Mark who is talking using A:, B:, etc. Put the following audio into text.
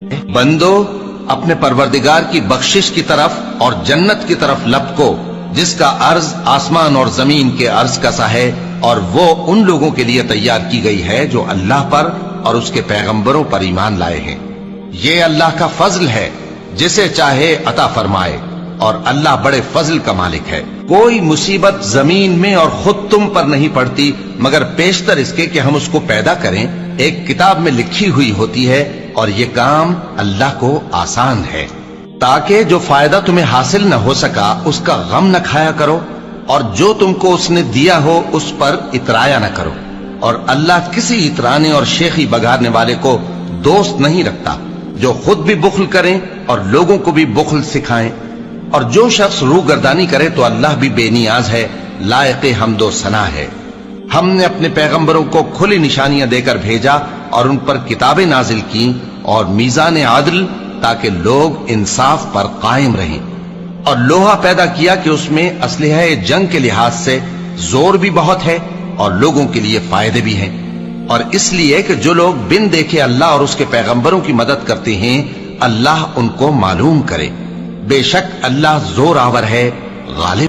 A: بندو اپنے پروردگار کی بخشش کی طرف اور جنت کی طرف لپکو جس کا عرض آسمان اور زمین کے عرض کا سا ہے، اور وہ ان لوگوں کے لیے تیار کی گئی ہے جو اللہ پر اور اس کے پیغمبروں پر ایمان لائے ہیں۔ یہ اللہ کا فضل ہے، جسے چاہے عطا فرمائے، اور اللہ بڑے فضل کا مالک ہے۔ کوئی مصیبت زمین میں اور خود تم پر نہیں پڑتی مگر پیشتر اس کے کہ ہم اس کو پیدا کریں، ایک کتاب میں لکھی ہوئی ہوتی ہے، اور یہ کام اللہ کو آسان ہے۔ تاکہ جو فائدہ تمہیں حاصل نہ ہو سکا اس کا غم نہ کھایا کرو، اور جو تم کو اس نے دیا ہو اس پر اترایا نہ کرو، اور اللہ کسی اترانے اور شیخی بگاڑنے والے کو دوست نہیں رکھتا، جو خود بھی بخل کریں اور لوگوں کو بھی بخل سکھائیں، اور جو شخص روگردانی کرے تو اللہ بھی بے نیاز ہے، لائق حمد و ثنا ہے۔ ہم نے اپنے پیغمبروں کو کھلی نشانیاں دے کر بھیجا اور ان پر کتابیں نازل کی اور میزان عدل، تاکہ لوگ انصاف پر قائم رہیں، اور لوہا پیدا کیا کہ اس میں اسلحہ جنگ کے لحاظ سے زور بھی بہت ہے اور لوگوں کے لیے فائدے بھی ہیں، اور اس لیے کہ جو لوگ بن دیکھے اللہ اور اس کے پیغمبروں کی مدد کرتے ہیں اللہ ان کو معلوم کرے۔ بے شک اللہ زور آور ہے، غالب